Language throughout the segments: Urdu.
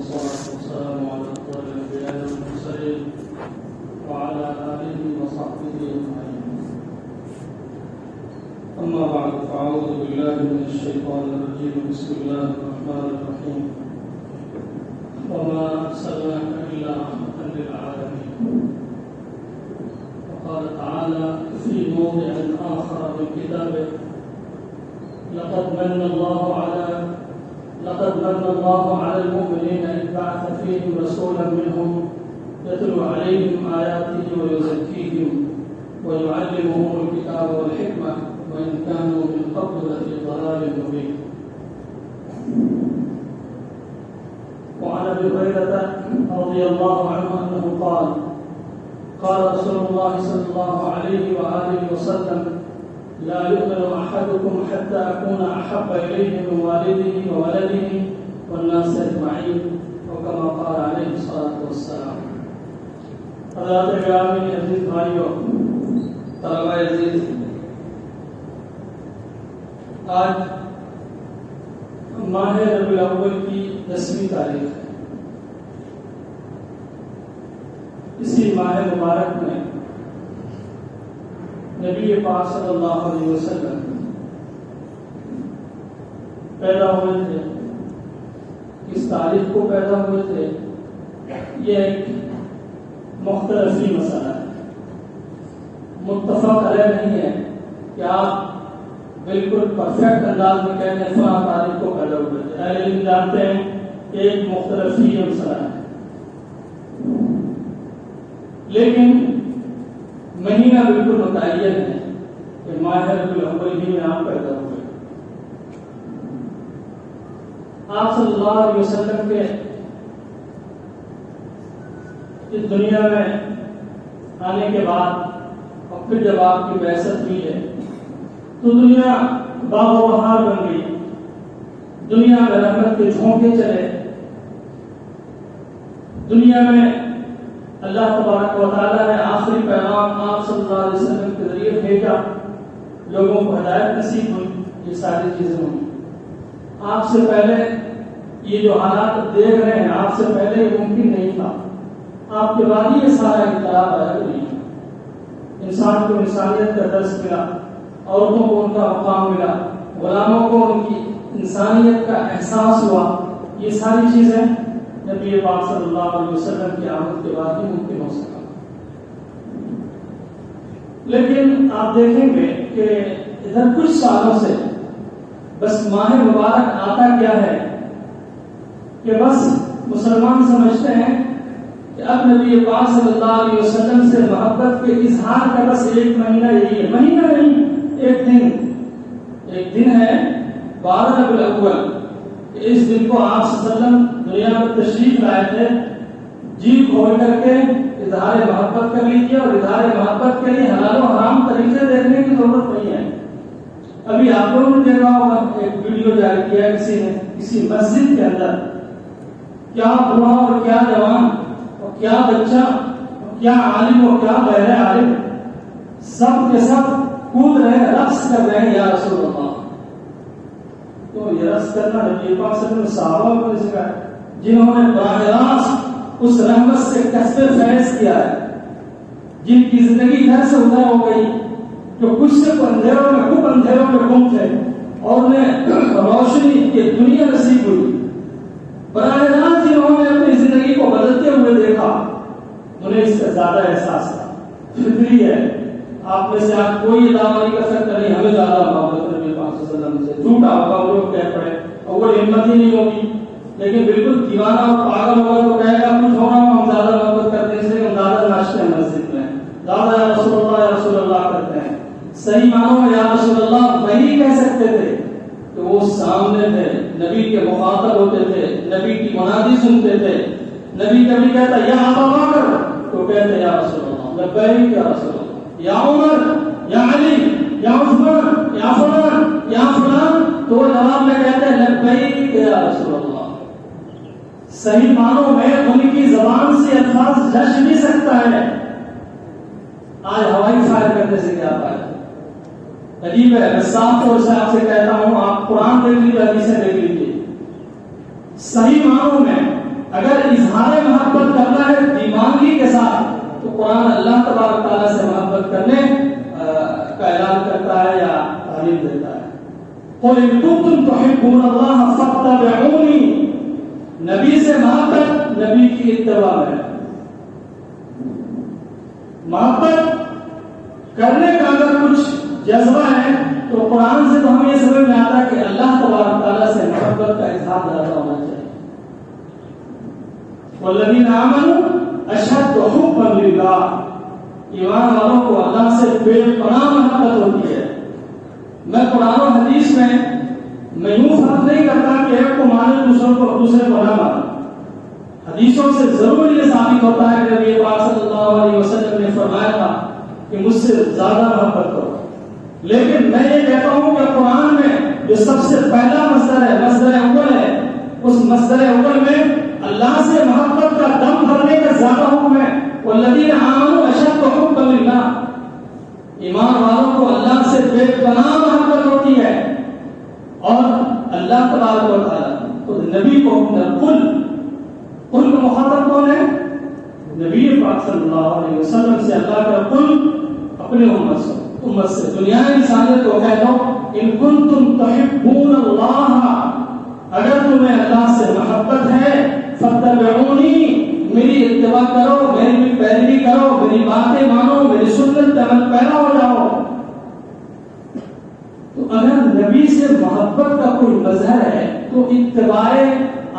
والصلاة والسلام على أفضل الأنبياء والمرسلين وعلى آله وصحبه أجمعين. أما بعد فأعوذ بالله من الشيطان الرجيم. بسم الله الرحمن الرحيم. وما أرسلناك إلا رحمة للعالمين. وقال تعالى في موضع آخر من كتابه: لقد من الله على المؤمنين إذ بعث فيهم رسولا منهم يتلو عليهم آياته ويزكيهم ويعلمهم الكتاب والحكمة وإن كانوا من قبل لفي ضلال مبين. وعن أبي هريرة رضي الله عنه أنه قال رسول الله صلى الله عليه وآله وسلم: لا يؤمن أحدكم حتى أكون أحب إليه من والده وولده والناس أجمعين، وكما قال عليه الصلاة والسلام. حضرات گرامی عزیز بھائیوں، طلبہ عزیز، آج ماہ ربیع الاول کی 10ویں تاریخ ہے۔ اسی ماہ مبارک میں نبی پاک صلی اللہ علیہ وسلم پیدا ہوئے تھے۔ کس تاریخ کو پیدا ہوئے تھے یہ ایک مختلفی مسئلہ ہے، متفق علیہ نہیں ہے کہ آپ بالکل پرفیکٹ انداز میں کہتے ہیں فلاں تاریخ کو پیدا ہوئے تھے۔ اہل علم جانتے ہیں کہ ایک مختلفی مسئلہ ہے، لیکن مہینہ بالکل متعین ہے کہ ماہ ربیع الاول ہی میں آپ پیدا ہوئے۔ آپ صلی اللہ علیہ وسلم کے اس دنیا میں آنے کے بعد اور پھر جب آپ کی بعثت ہوئی ہے تو دنیا باغ و بہار بن گئی، دنیا میں رحمت کے جھونکے چلے، دنیا میں اللہ تبارک و تعالیٰ نے آخری پیغام آپ صلی اللہ علیہ وسلم کے ذریعے بھیجا، لوگوں کو ہدایت نصیب ہوئی، یہ ساری چیزیں ہوئی۔ آپ سے پہلے یہ جو حالات دیکھ رہے ہیں، آپ سے پہلے یہ ممکن نہیں تھا، آپ کے بعد یہ سارا انقلاب آیا نہیں۔ انسان کو انسانیت کا درس ملا، عورتوں کو ان کا مقام ملا، غلاموں کو ان کی انسانیت کا احساس ہوا، یہ ساری چیزیں نبی پاک صلی اللہ علیہ وسلم کی آمد کے بعد ہی ممکن ہو سکا۔ لیکن آپ دیکھیں گے کہ ادھر کچھ سالوں سے بس ماہ مبارک آتا کیا ہے کہ بس مسلمان سمجھتے ہیں کہ اب نبی پاک صلی اللہ علیہ وسلم سے محبت کے اظہار کا بس ایک مہینہ یہی ہے، مہینہ نہیں، ایک دن ہے 12 ربیع الاول۔ اس دن کو آپ صلی اللہ علیہ وسلم دنیا میں تشریف لائے تھے، جی کھول کر کے اظہار محبت کر لیجیے، اور اظہار محبت کے لیے حلال و حرام طریقے دیکھنے کی ضرورت نہیں ہے۔ ابھی آپ لوگوں نے دیکھا ہوگا ایک ویڈیو جاری کیا کسی نے کسی مسجد کے اندر، کیا بوڑھا اور کیا جوان اور کیا بچہ اور کیا عالم اور کیا غیر عالم، سب کے سب کود رہے، رقص کر رہے ہیں یا رسول اللہ۔ تو یہ رقص کرنا نبی پاک صلی اللہ علیہ وسلم صحابہ کو سکھایا، جنہوں نے براہ راست اس رحمت سے کسب فیض کیا ہے، جن کی زندگی گھر سے ادھر ہو گئی، جو کچھ سے اندھیروں میں گم تھے اور انہیں روشنی کی دنیا نصیب ہوئی، براہ راست جنہوں نے اپنی زندگی کو بدلتے ہوئے دیکھا، انہیں اس کا زیادہ احساس تھا۔ فطری ہے، آپ میں سے آپ کوئی دعویٰ نہیں کر سکتا نہیں ہمیں زیادہ محبت نبی پاک صلی اللہ علیہ وسلم سے، جھوٹا ہوگا وہ لوگ کہہ پڑے، اول ہمت ہی نہیں ہوگی، لیکن بالکل دیوانہ اور پاگل ہوگا تو کہے گا کچھ ہونا ہم زیادہ محبت کرتے ہیں، اس لیے ہم زیادہ ناشتے ہیں مسجد میں، زیادہ یا رسول اللہ کرتے ہیں۔ صحیح معنوں میں یا رسول اللہ وہی کہہ سکتے تھے کہ وہ سامنے تھے، نبی کے مخاطب ہوتے تھے، نبی کی منادی سنتے تھے، نبی کبھی کہتا یا ابا بکر تو کہتے یا رسول اللہ، لبیک یا رسول اللہ، یا عمر یا علی یا عثمان یا فلان تو وہ جواب میں کہتے ہیں لبیک یا رسول اللہ۔ صحیح معنوں میں ان کی زبان سے الفاظ جش نہیں سکتا ہے۔ آج ہوائی فائر کرنے سے کیا فائدہ؟ عجیب ہے، میں صاف طور سے آپ سے کہتا ہوں، آپ قرآن دیکھ لیجیے، حدیثیں دیکھ لیجیے، صحیح معنوں میں اگر اظہار محبت کرنا ہے دیوانگی کے ساتھ تو قرآن اللہ تبارک تعالیٰ سے محبت کرنے کا اعلان کرتا ہے یا تعلیم دیتا ہے. قُلْ إِن كُنتُمْ تُحِبُّونَ اللَّهَ فَاتَّبِعُونِي. نبی سے محبت نبی کی اتباع ہے. محبت کرنے کا اگر کچھ جذبہ ہے تو قرآن سے تو ہمیں یہ سمجھ میں آتا ہے کہ اللہ تبارک تعالیٰ سے محبت کا اظہار زیادہ ہونا چاہیے. وَالَّذِينَ آمَنُوا أَشَدُّ حُبًّا لِلَّهِ. ایمان والوں کو اللہ سے بے پناہ محبت ہوتی ہے. میں قرآن و حدیث میں یوں فرق نہیں کرتا کہ ایک کو مانے دوسرے کو نہ مانے. حدیثوں سے ضرور یہ ثابت ہوتا ہے کہ نبی پاک صلی اللہ علیہ وسلم نے فرمایا تھا کہ مجھ سے زیادہ محبت کرو. لیکن میں یہ کہتا ہوں کہ قرآن میں جو سب سے پہلا مصدر ہے، مصدر اول ہے، اس مصدر اول میں اللہ سے محبت کا دم بھرنے کا زیادہ حکم ہے. والذین آمنوا اشد حبا للہ. ایمان والوں کو اللہ سے بے پناہ محبت ہوتی ہے. اور اللہ تبارک و تعالیٰ تو نبی کو قل کا مخاطب کون ہے؟ نبی پاک صلی اللہ علیہ وسلم سے. اللہ کا قل اپنے امت سے دنیا انسانیت کو کہہ دو ان کنتم تحبون اللہ، اگر تمہیں اللہ سے محبت ہے فاتبعونی، میری اتباع کرو، میری پیروی کرو، میری باتیں مانو، میری سنت عمل پیرا ہو جاؤ. تو اگر نبی سے محبت کا کوئی مظہر ہے تو اتباع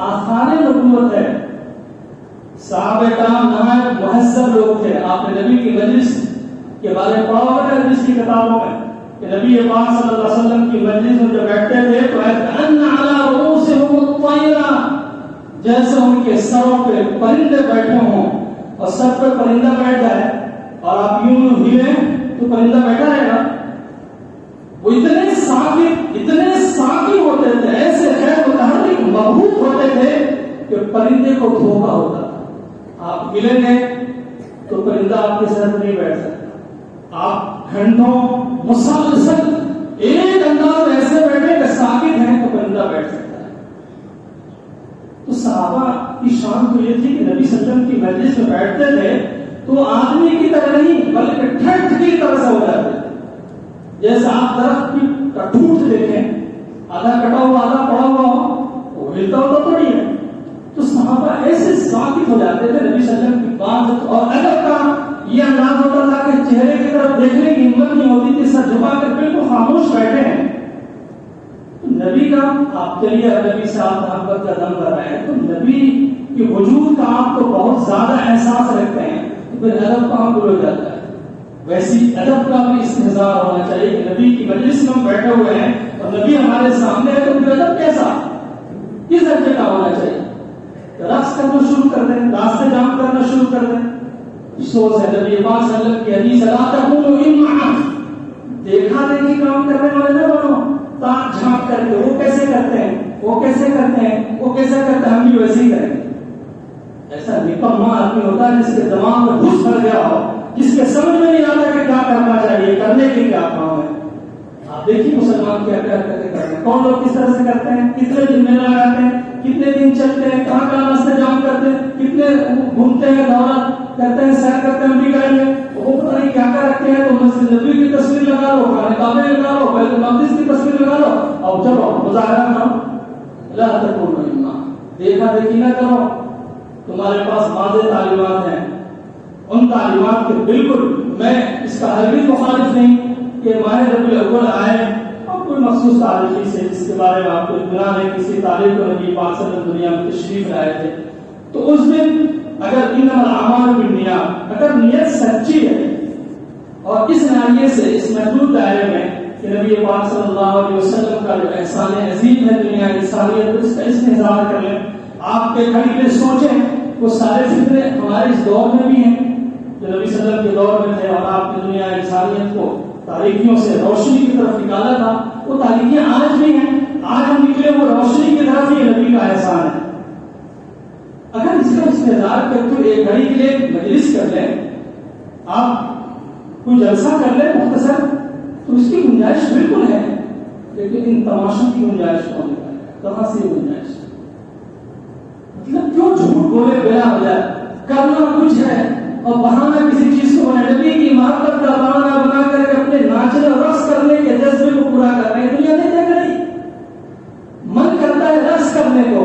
آثار نبوت ہے. صحابہ کرام نہایت مہذب لوگ تھے. آپ نے نبی کی مجلس کے بارے میں پڑھا ہوگا حدیث کی کتابوں میں کہ نبی پاک صلی اللہ علیہ وسلم کی مجلس میں جب بیٹھتے تھے تو ان علی رؤوسہم الطیر، جیسے ان کے سروں پہ پرندے بیٹھے ہوں. اور سر پہ پرندہ بیٹھ جائے اور آپ یوں ہلیں تو پرندہ بیٹھا رہے گا. وہ اتنے ساقی ہوتے تھے، ایسے خیر متحرک مبہوت ہوتے تھے کہ پرندے کو دھوکا ہوتا تھا. آپ ملیں گے تو پرندہ آپ کے سر نہیں بیٹھ سکتا. آپ گھنٹوں مسلسل ایک انداز ایسے بیٹھے کہ ساکت ہیں تو پرندہ بیٹھ سکتا ہے. تو صحابہ کی شان تو یہ تھی کہ نبی صلی اللہ علیہ وسلم کی مجلس میں بیٹھتے تھے تو آدمی کی طرح نہیں بلکہ ٹھٹ کی طرح سے ہو جاتے تھے. جیسے آپ درخت کی ٹوٹ دیکھیں، آدھا کٹا ہوا آدھا پڑا ہوا ہو، وہ ہلتا ہوتا تو نہیں ہے. تو صحابہ ایسے ساکت ہو جاتے تھے نبی صلی اللہ علیہ وسلم کی بات. اور ادب کا یہ انداز ہوتا تھا کہ چہرے کی طرف دیکھنے کی ہمت نہیں ہوتی تھی، سر جھکا کر بالکل خاموش بیٹھے ہیں. نبی کا آپ چلیے نبی سے آپ محبت کا دم کر رہے ہیں تو نبی کے وجود کا آپ کو بہت زیادہ احساس رکھتے ہیں تو پھر ادب کا ہم بھول جاتا ہے. ویسی ادب کا بھی استحضار ہونا چاہیے کہ نبی کی مجلس میں ہم بیٹھے ہوئے ہیں اور نبی ہمارے سامنے ہے تو پھر ادب کیسا، کس درجے کا ہونا چاہیے. رقص کرنا شروع کر دیں، راستے جام کرنا شروع کر دیں. افسوس ہے نبی پاک صلی اللہ علیہ وسلم کی حدیث لا تکونوا امعا، دیکھا دیکھی کام کرنے والے نہ بنو. تاک جھانک کر کے وہ کیسے کرتے ہیں، وہ کیسے کرتے ہیں، وہ کیسے کرتے ہیں، ہم بھی ویسے ہی کریں گے. ایسا نکما آدمی ہوتا ہے جس کے دماغ میں گھس بھر گیا ہو، جس کے سمجھ میں نہیں آتا کہ کیا کرنا چاہیے، کرنے کے کیا کام ہے. آپ دیکھیے مسلمان کیا کیا کرتے ہیں، کون لوگ کس طرح سے کرتے ہیں، کتنے دن میلہ لگاتے ہیں، کتنے دن چلتے ہیں، کہاں کہاں راستے جام کرتے ہیں، کتنے گھومتے ہیں، دورہ کرتے ہیں، سیر کرتے ہیں. ہم بھی کریں گے. وہ پتہ نہیں کیا کیا رکھتے ہیں. تو مسجد نبوی کی تصویر لگا لو، خانہ کعبہ لگا لو، بیت المقدس کی تصویر لگا لو اور چلو مظاہرہ کرو. لا تکونوا امعا، دیکھا دیکھی نہ کرو. تمہارے پاس واضح تعلیمات ہیں، ان تعلیمات کے بالکل میں اس کا ہرگز مخالف نہیں کہ ماہ ربیع الاول آئے اور کوئی مخصوص تاریخی سے جس کے بارے میں آپ کو اطلاع ہے، کسی تاریخ کو نبی پاک صلی اللہ علیہ وسلم دنیا میں تشریف لائے تھے تو اس دن اگر انما الاعمال بالنیات، اگر نیت سچی ہے اور اس ناحیے سے اس محدود دائرے میں کہ نبی پاک صلی اللہ علیہ وسلم کا جو احسان عظیم ہے دنیا انسانیت، اس کا استحضار کر لیں. آپ کے گھر کے سوچیں وہ سارے فتنے ہمارے اس دور میں بھی ہیں جو نبی صلی اللہ علیہ وسلم کے دور میں تھے اور آپ نے دنیا انسانیت کو تاریکیوں سے روشنی کی طرف نکالا تھا. وہ تاریکیاں آج بھی ہیں، آج ہم نکلے وہ روشنی کی طرف ہی نبی کا احسان ہے. اگر اس کا استحضار کرتے ہوئے ایک گھڑی کے لیے مجلس کر لیں، آپ کوئی جلسہ کر لیں مختصر، تو اس کی گنجائش بالکل ہے. لیکن ان تماشوں کی گنجائش کون ہے، کہاں سے گنجائش؟ مطلب کیوں جھوٹ بولے بلا ہو جائے؟ کرنا کچھ ہے اور بہانا کسی چیز کو بنا، نبی کی محبت کا بہانا بنا کر کے اپنے ناچنے اور رقص کرنے کے جذبے کو پورا کر رہے ہیں. دنیا نے کیا کری؟ من کرتا ہے رقص کرنے کو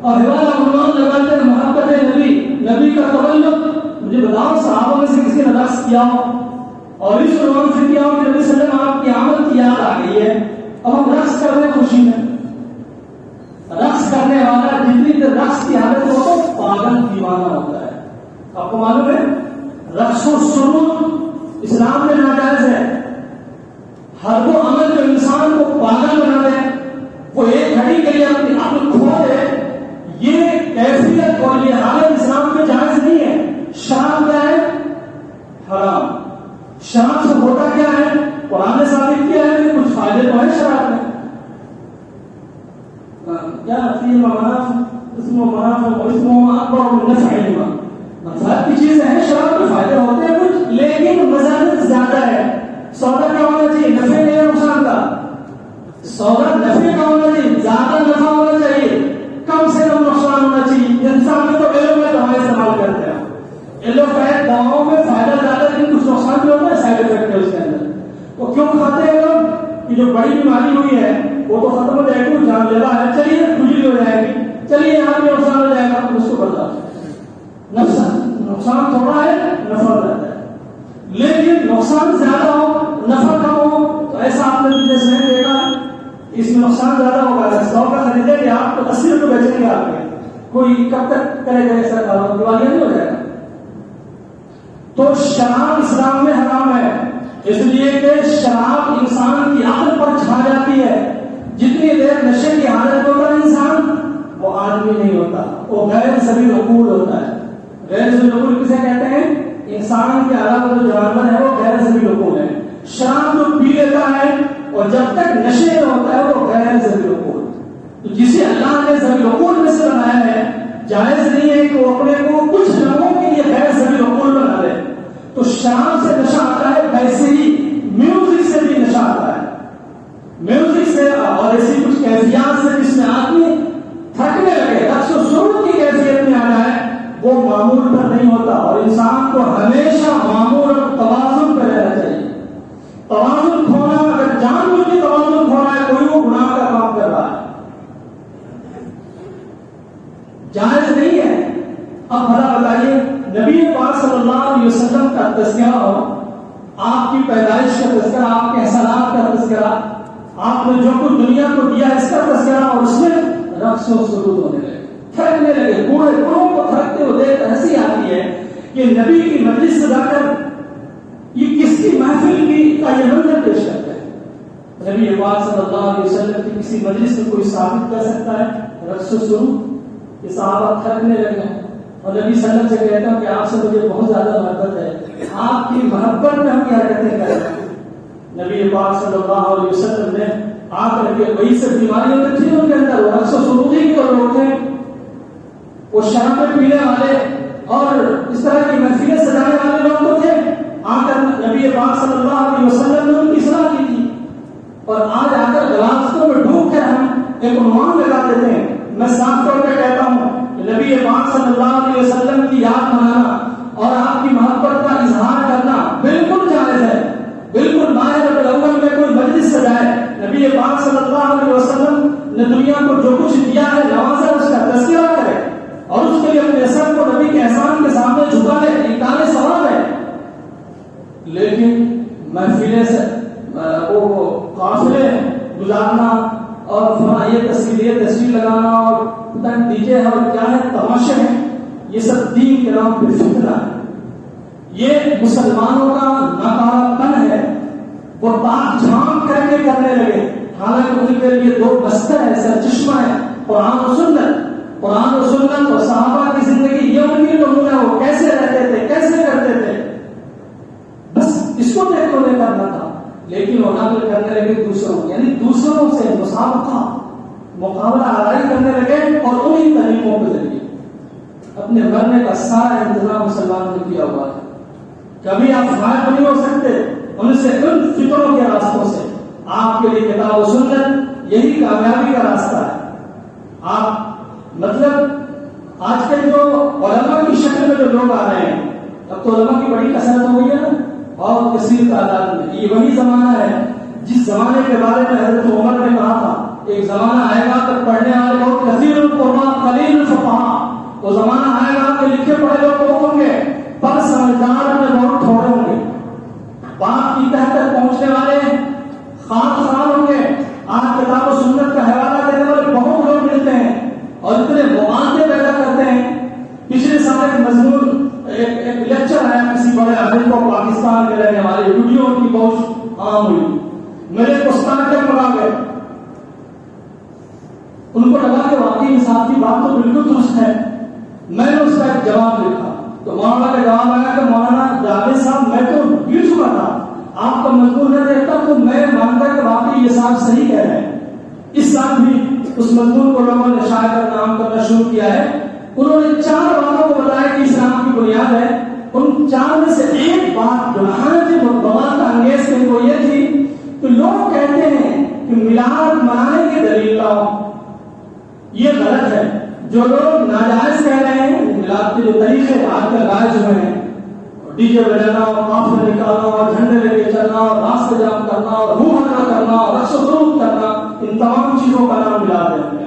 اور حوالہ عنوان لگاتے ہیں محبت نبی، نبی کا تولد. مجھے بتاؤ صحابہ میں سے کسی نے رقص کیا ہو اور اس عنوان سے کیا ہو کہ نبی صلی اللہ علیہ وسلم آپ کی آمد کی یاد آ گئی ہے اب ہم رقص کر رہے ہیں خوشی میں؟ رقص کرنے والا جتنی دیر رقص کی حالت ہو تو پاگل دیوانہ ہوتا ہے. آپ کو معلوم ہے رقص و سرور اسلام میں ناجائز ہے. ہر وہ عمل جو انسان کو پاگل بنا دے، وہ ایک گھڑی کے لیے اپنی عقل کھو دے، یہ کیفیت اور یہ حالت اسلام میں جائز نہیں ہے. شراب کیا ہے؟ حرام. شراب سے ہوتا کیا ہے؟ قرآن نے ثابت کیا ہے کہ کچھ فائدے تو ہے شراب میں. کیا اسم و منافع و اسم و اکبر من نفعہما، مذہب کی چیزیں ہیں، شراب میں فائدے ہوتے ہیں کچھ لیکن مزاحمت زیادہ ہے. سودا کیا ہونا چاہیے؟ نفع نہیں ہے نقصان کا. سودا نفع کا ہونا چاہیے، زیادہ نفع ہونا چاہیے، کم سے کم نقصان ہونا چاہیے. انسان میں تو ایلو میں دوائی استعمال کرتے ہیں، ایلو پیٹ دواؤں میں فائدہ زیادہ لیکن کچھ نقصان بھی ہوتا ہے، سائڈ افیکٹ ہے اس کے اندر. وہ کیوں کھاتے ہیں لوگ؟ کہ جو بڑی بیماری ہوئی ہے وہ تو ختم ہو جائے گی، جان لیوا ہے، چلیے کھجلی ہو جائے گی، چلیے یہاں بھی نقصان ہو جائے گا، اس کو برداشت. نقصان تھوڑا ہے، نفع رہتا ہے. لیکن نقصان زیادہ ہو نفع کم ہو تو ایسا آپ نے بزنس نہیں دیکھا اس میں نقصان زیادہ ہوگا. 100 کا خریدے کہ آپ کو 80 روپے بیچیں گے. آپ کے کوئی کب تک کرے گا ایسا کام؟ دیوالیاں نہیں ہو جائے گا. تو شراب اسلام میں حرام ہے اس لیے کہ شراب انسان کی عقل پر چھا جاتی ہے. جتنی دیر نشے کی حالت ہوتا ہے انسان، وہ آدمی نہیں ہوتا، وہ غیر سبیل عقول ہوتا ہے. غیر سبیل عقول کسے کہتے ہیں؟ انسان کے علاوہ جو جانور ہے وہ غیر سبیل عقول ہے. شراب جو پی لیتا ہے اور جب تک نشے میں ہوتا ہے وہ غیر سبیل عقول. تو جسے اللہ نے سبیل عقول میں سے بنایا ہے، جائز نہیں ہے کہ وہ اپنے کو کچھ لمحوں کے لیے غیر سبیل عقول بنا لے. تو شراب سے نشہ آتا ہے، ویسے ہی میوزک سے بھی نشہ آتا ہے. میوزک سے اور ایسی کچھ کیفیات سے جس میں آدمی تھکنے لگے، رقص و سرور کی کیفیت میں آ جائے، وہ معمول پر نہیں ہوتا. اور انسان کو ہمیشہ معمول اور توازن پہ رہنا چاہیے. توازن کھونا، اگر جان بوجھ کے توازن کھونا ہے کوئی وہ گناہ کا کام کر رہا ہے، جائز نہیں ہے. اب بھلا بتائیے نبی پاک صلی اللہ علیہ وسلم کا تذکرہ ہو، آپ کی پیدائش کا تذکرہ، آپ کے احسانات کا تذکرہ، آپ نے جو کچھ دنیا کو دیا اس کا تذکرہ، اور اس میں رقص و سرور ہونے لگے، تھکنے لگے. بوڑھے بوڑھوں کو تھکتے ہوئے دیکھ کر ہنسی آتی ہے کہ نبی کی مجلس سے جا کر یہ کس کی محفل کی کا یہ منظر پیش کرتے ہیں. نبی پاک صلی اللہ علیہ وسلم کی کسی مجلس میں کوئی ثابت کر سکتا ہے رقص و سرور؟ کہ صحابہ تھکنے لگے اور نبی صلی اللہ علیہ وسلم سے کہتا ہوں کہ آپ سے مجھے بہت زیادہ محبت ہے، آپ کی محبت میں ہم یہ حرکتیں کر رہے ہیں. نبی پاک صلی اللہ علیہ وسلم نے آ کر کے وہی سے بیماریوں کے تھے ان کے اندر رقص و سرور ہی کے لوگ تھے، وہ شراب پینے والے اور اس طرح کی محفلیں سجانے والے لوگ تو تھے. آ کر نبی پاک صلی اللہ علیہ وسلم نے ان کی اصلاح کی تھی. اور آج آ کر گلاستوں میں ڈوب کر ہم ایک عنوان لگا دیتے ہیں. میں صاف طور پہ کہتا ہوں کہ نبی پاک صلی اللہ علیہ وسلم کی یاد منانا اور آپ کی محبت کا اظہار کرنا بالکل جائز ہے. بالکل ماہ ربیع الاول میں کوئی مجلس سجائے، نبی پاک صلی اللہ علیہ وسلم نے دنیا کو جو کچھ دیا ہے نوازا، اس کا تذکرہ کرے اور اس کے لیے اپنے سر کو نبی کے احسان کے سامنے جھکا لے، اکتاب ثواب ہے. لیکن محفلیں سے وہ قافلے گزارنا اور یہ تصویر لگانا اور ڈی جے ہے اور کیا ہے تماشے ہیں، یہ سب دین کے نام پہ فتنہ ہے. یہ مسلمانوں کا ناکارہ پن ہے. وہ پاک جھام کر کے کرنے لگے، حالانکہ ان کے لیے دو بستر ہے، سرچشمہ ہے قرآن و سنت. قرآن و سنت اور صحابہ کی زندگی یہ ان کی نمونہ ہے، وہ کیسے رہتے تھے، کیسے کرتے تھے، بس اس کو دیکھ کو نہیں کرنا تھا. لیکن وہ نقل کرنے لگے دوسروں، یعنی دوسروں سے مسابقہ مقابلہ آرائی کرنے لگے اور انہی طریقوں کے ذریعے اپنے مرنے کا سارا انتظام مسلمان نے کیا ہوا ہے. کبھی آپ غائب نہیں ہو سکتے ان سے، ان فکروں کے راستوں سے. آپ کے لیے کتاب و سنت یہی کامیابی کا راستہ ہے. آپ مطلب آج کل جو علماء کی شکل میں جو لوگ آ رہے ہیں، اب تو علماء کی بڑی کثرت ہو گئی ہے نا، اور کثیر تعداد میں. یہ وہی زمانہ ہے جس زمانے کے بارے میں حضرت عمر نے کہا تھا ایک زمانہ آئے گا کہ پڑھنے والے بہت کثیر القرآن قلیل الفقہاء. وہ زمانہ آئے گا کہ لکھے پڑھے لوگ بہت ہوں گے پر سمجھدار میں بہت تھوڑے ہوں گے. بات کی تہ تک پہنچنے والے خان ہوں گے. آج کتاب و سنت کا حوالہ دینے والے بہت لوگ ملتے ہیں اور اتنے مواقع پیدا کرتے ہیں. پچھلے سال ایک مضمون ایک لیکچر آیا کسی بڑے عالم کو پاکستان کے رہنے والے، ویڈیو ان کی بہت عام ہوئی. میرے پستان کے لگا گئے، ان کو لگا کہ واقعی صاحب کی بات تو بالکل درست ہے. میں نے اس کا ایک جواب لکھا تو مولانا کا جواب آیا کہ مولانا جاوید صاحب میں تو گر چکا تھا، آپ کا مضمون نہ دیکھتا تو میں مانتا کہ واقعی یہ صاحب صحیح کہہ رہے ہیں. اس سال بھی اس مضمون کو لوگوں نے شائع کرنا عام کرنا شروع کیا ہے. انہوں نے 4 باتوں کو بتایا کہ اسلام کی بنیاد ہے. ان 4 میں سے ایک بات جو نہایت بغض انگیز تھی وہ یہ تھی کہ لوگ کہتے ہیں کہ میلاد منانے کی دلیل لاؤ. یہ غلط ہے. جو لوگ ناجائز کہہ رہے ہیں میلاد کے جو طریقے آج کل رائج ہوئے ہیں، ڈی جے بجانا اور قافلے نکالنا اور جھنڈے لے کے چلنا اور راستے جام کرنا اور منہ ہلکا کرنا اور رقص و سرود کرنا، ان تمام چیزوں کا نام میلاد ہے.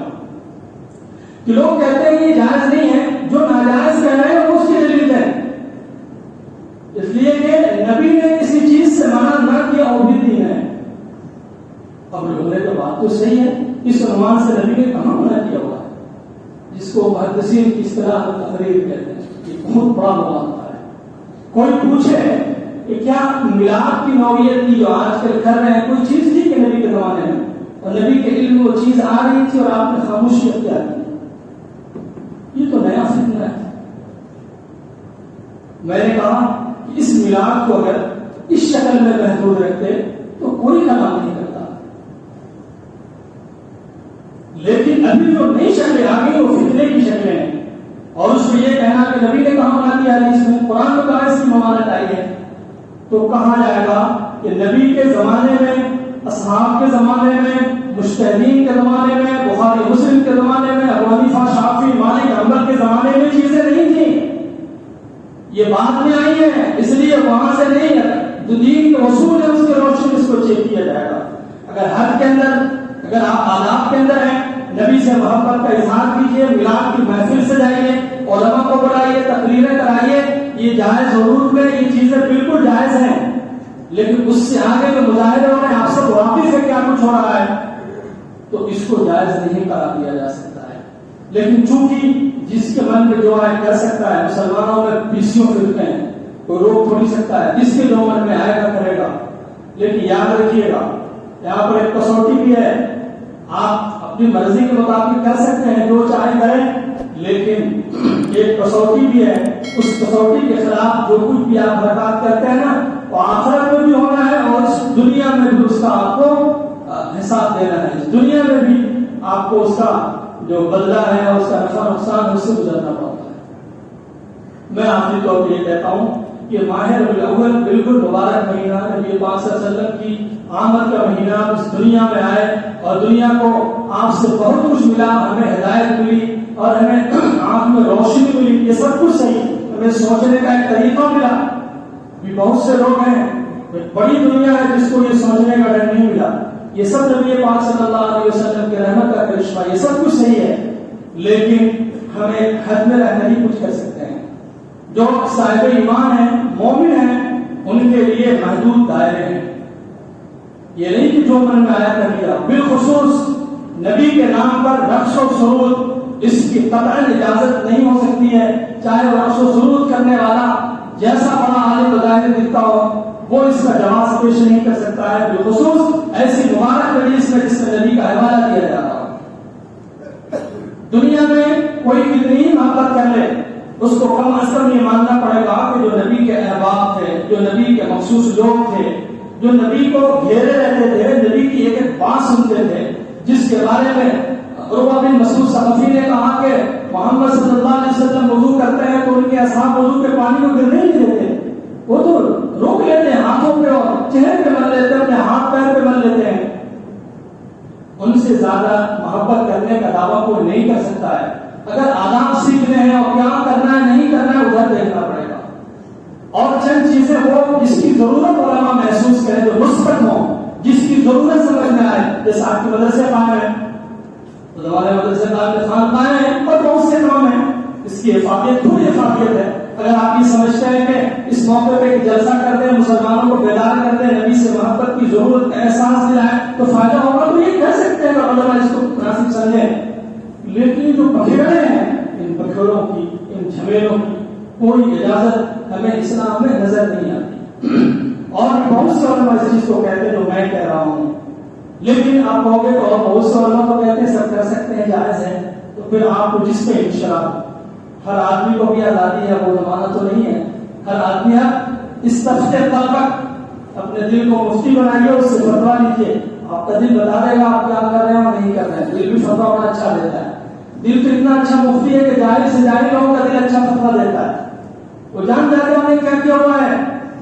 کہ لوگ کہتے ہیں کہ یہ جائز نہیں ہے، جو ناجائز کہہ رہے ہیں وہ اس کی دلیل ہے. اس لیے کہ نبی نے کسی چیز سے منع نہ کیا اور بھی دین ہے. اب لوگوں نے تو بات تو صحیح ہے، اس عنوان سے نبی نے کہاں منع کیا ہوا ہے، جس کو محدثین کی اصطلاح میں تقریر کہتے ہیں. یہ بہت بڑا مقام ہے. کوئی پوچھے کہ کیا میلاد کی نوعیت کی جو آج کل کر رہے ہیں کوئی چیز تھی کہ نبی کے زمانے میں، اور نبی کے علم میں وہ چیز آ رہی تھی اور آپ نے خاموشی اختیار کی؟ یہ تو نیا فتنہ ہے. میں نے کہا کہ اس میلاد کو اگر اس شکل میں محدود رکھتے تو کوئی کلام نہیں کرتا. لیکن ابھی جو نئی شکلیں آ گئی وہ فتنے کی شکلیں ہیں. اور اس میں یہ کہنا کہ نبی نے کہاں منع کیا ہے، اس میں قرآن میں کہا اس کی ممانعت آئی ہے، تو کہا جائے گا کہ نبی کے زمانے میں، اصحاب کے زمانے میں، مجتہدین کے زمانے میں، بخاری مسلم کے زمانے میں، ابو حنیفہ شافعی مالک حنبل کے زمانے میں چیزیں نہیں تھیں. یہ بعد میں آئی ہے، اس لیے وہاں سے نہیں ہے. جو دین کے اصول ہے اس کے روشنی اس کو چیک کیا جائے گا. اگر حد کے اندر، اگر آپ آداب کے اندر ہیں، نبی سے محبت کا اظہار کیجیے، میلاد کی محفل سے جائیے، علماء کو بلائیے، تقریریں کرائیے، یہ جائز حدود میں یہ چیزیں بالکل جائز ہیں. لیکن اس سے آگے جو مظاہرے ہو رہے ہیں، آپ سب واقف ہے کیا کچھ ہو رہا ہے، تو اس کو جائز نہیں قرار دیا جا سکتا ہے. لیکن چونکہ جس کے من میں جو آئے کر سکتا ہے، مسلمانوں میں 20 فرقے ہیں، کوئی روک تھوڑی سکتا ہے، جس کے جو من میں آئے گا کرے گا. لیکن یاد رکھیے گا یہاں پر ایک کسوٹی بھی ہے. آپ اپنی مرضی کے مطابق کر سکتے ہیں، جو چاہے کریں، لیکن ایک کسوٹی بھی ہے. اس کسوٹی کے خلاف جو کچھ بھی آپ حرکات کرتے ہیں نا، وہ آخرت میں بھی ہونا ہے اور اس دنیا میں بھی اس کا آپ کو حساب دینا ہے. اس دنیا میں بھی آپ کو اس کا جو بدلہ ہے اور اس کا نفع نقصان اس سے گزرنا پڑتا ہے. میں آخری طور پہ یہ کہتا ہوں کہ ماہ ربیع الاول بالکل مبارک مہینہ، نبی پاک صلی اللہ علیہ وسلم کی آمد کا مہینہ، اس دنیا میں آئے اور دنیا کو آپ سے بہت کچھ ملا. ہمیں ہدایت ملی اور ہمیں آنکھ میں روشنی ملی. یہ سب کچھ صحیح، ہمیں سوچنے کا ایک طریقہ ملا. بھی بہت سے لوگ ہیں، بڑی دنیا ہے جس کو یہ سوچنے کا ڈر نہیں ملا. یہ سب نبی پاک صلی اللہ علیہ وسلم کے رحمت کا کرشمہ، یہ سب کچھ صحیح ہے. لیکن ہمیں حد میں رہنا ہی کچھ کر سکتے ہیں. جو صاحب ایمان ہیں، مومن ہیں، ان کے لیے محدود دائرے ہیں. یہ نہیں کہ جو من میں آیا کر دیا. بالخصوص نبی کے نام پر رقص و سرود، اس کی قطعاً اجازت نہیں ہو سکتی ہے. چاہے وہ رقص و سرود کرنے والا جیسا بڑا عالم بظاہر دکھتا ہو، وہ اس کا جواز پیش نہیں کر سکتا ہے. بالخصوص ایسی مبارک مجلس میں جس میں نبی کا حوالہ دیا جاتا ہو. دنیا میں کوئی کتنی ہی محبت کر لے، اس کو کم از کم یہ ماننا پڑے گا کہ جو نبی کے احباب تھے، جو نبی کے مخصوص لوگ تھے، جو نبی کو گھیرے رہتے تھے، نبی کی ایک ایک بات سنتے تھے، جس کے بارے میں عروہ بن مسعود ثقفی نے کہا کہ محمد صلی اللہ علیہ وسلم وضو کرتے ہیں تو ان کے اصحاب وضو کے پانی کو گرنے نہیں دیتے، وہ تو روک لیتے ہیں، ہاتھوں پہ اور چہرے پہ مل لیتے ہیں، اپنے ہاتھ پیر پہ مل لیتے ہیں. ان سے زیادہ محبت کرنے کا دعویٰ کوئی نہیں کر سکتا ہے. اگر آداب سیکھنے ہیں اور کیا کرنا ہے نہیں کرنا ہے ادھر دیکھنا پڑے گا. اور چند چیزیں وہ جس کی ضرورت علماء محسوس کریں جو مثبت ہوں, جس کی ضرورت سمجھ میں آئے. جیسے آپ کے مدرسے قائم ہیں تو ہمارے مدرسے خان ہیں اور بہت سے کام ہیں, اس کی افادیت تھوڑی افادیت ہے. اگر آپ یہ سمجھتے ہیں کہ اس موقع پہ جلسہ کرتے ہیں, مسلمانوں کو بیدار کرتے ہیں, نبی سے محبت کی ضرورت کا احساس دلائیں تو فائدہ ہوگا, تو یہ کہہ سکتے ہیں کہ علماء اس کو مناسب سمجھیں. لیکن جو پکڑے ہیں ان پکڑوں کی, ان جھمیلوں کی کوئی اجازت ہمیں اسلام میں نظر نہیں آتی. اور بہت سے علماء اس چیز کو کہتے ہیں جو میں کہہ رہا ہوں, لیکن آپ کہو گے تو بہت سے علماء تو کہتے ہیں سب کر سکتے ہیں, جائز ہے. تو پھر آپ کو جس پہ انشاء ہر آدمی کو بھی آزادی ہے, وہ زمانہ تو نہیں ہے. ہر آدمی اس تفتے طلبک اپنے دل کو مفتی بنائیے, اس سے فتوا لیجیے, آپ کا دل بتا دے گا آپ کیا کر رہے ہیں اور نہیں کر رہے ہیں. دل بھی فتوا ہونا اچھا دیتا ہے. دل تو اتنا اچھا مفتی ہے کہ جاہل سے جاہل لوگوں کا دل اچھا فتوا دیتا ہے. وہ جان جاتے ہیں کیا کیا ہوا ہے,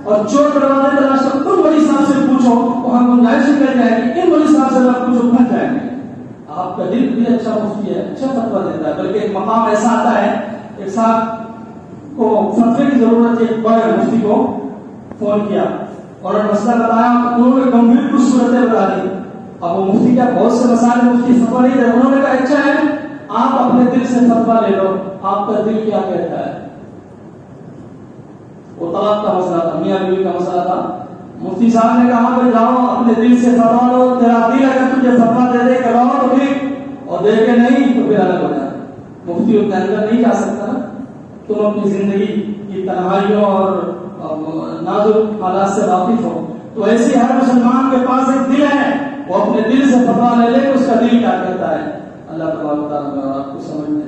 اور چور دروازے تلاش کر تم ولی صاحب سے پوچھو, وہاں گنجائش مل جائے گی, ان ولی صاحب سے نہ پوچھو بن جائیں گے. آپ کا دل بھی اچھا مفتی ہے, اچھا فتوا دیتا ہے. بلکہ ایک مقام ایسا آتا ہے, ایک صاحب کو فتوے کی ضرورت ہے, ایک بڑے مفتی کو فون کیا اور مسئلہ بتایا, انہوں نے گمبھیر کچھ صورتیں بتا دی. اب وہ مفتی کیا بہت سے مسائل مفتی فتوا نہیں دے, انہوں نے کہا اچھا ہے آپ اپنے دل سے فتوا لے لو, آپ کا دل کیا کہتا ہے. وہ طلاق کا مسئلہ تھا, میاں بیوی کا مسئلہ تھا. مفتی صاحب نے کہا کہ جاؤ اپنے دل سے فتوا لو, تیرا دل اگر تجھے فتوا دے دے کہ رہو تو ٹھیک, اور دے کے نہیں تو پھر الگ ہو جائے. مفتی اپنے اندر نہیں جا سکتا نا. تم اپنی زندگی کی تنہائیوں اور نازک حالات سے واقف ہو, تو ایسی ہر مسلمان کے پاس ایک دل ہے, وہ اپنے دل سے فتوا لے لے کہ اس کا دل کیا کہتا ہے. اللہ تبارک و تعالیٰ آپ کو سمجھنے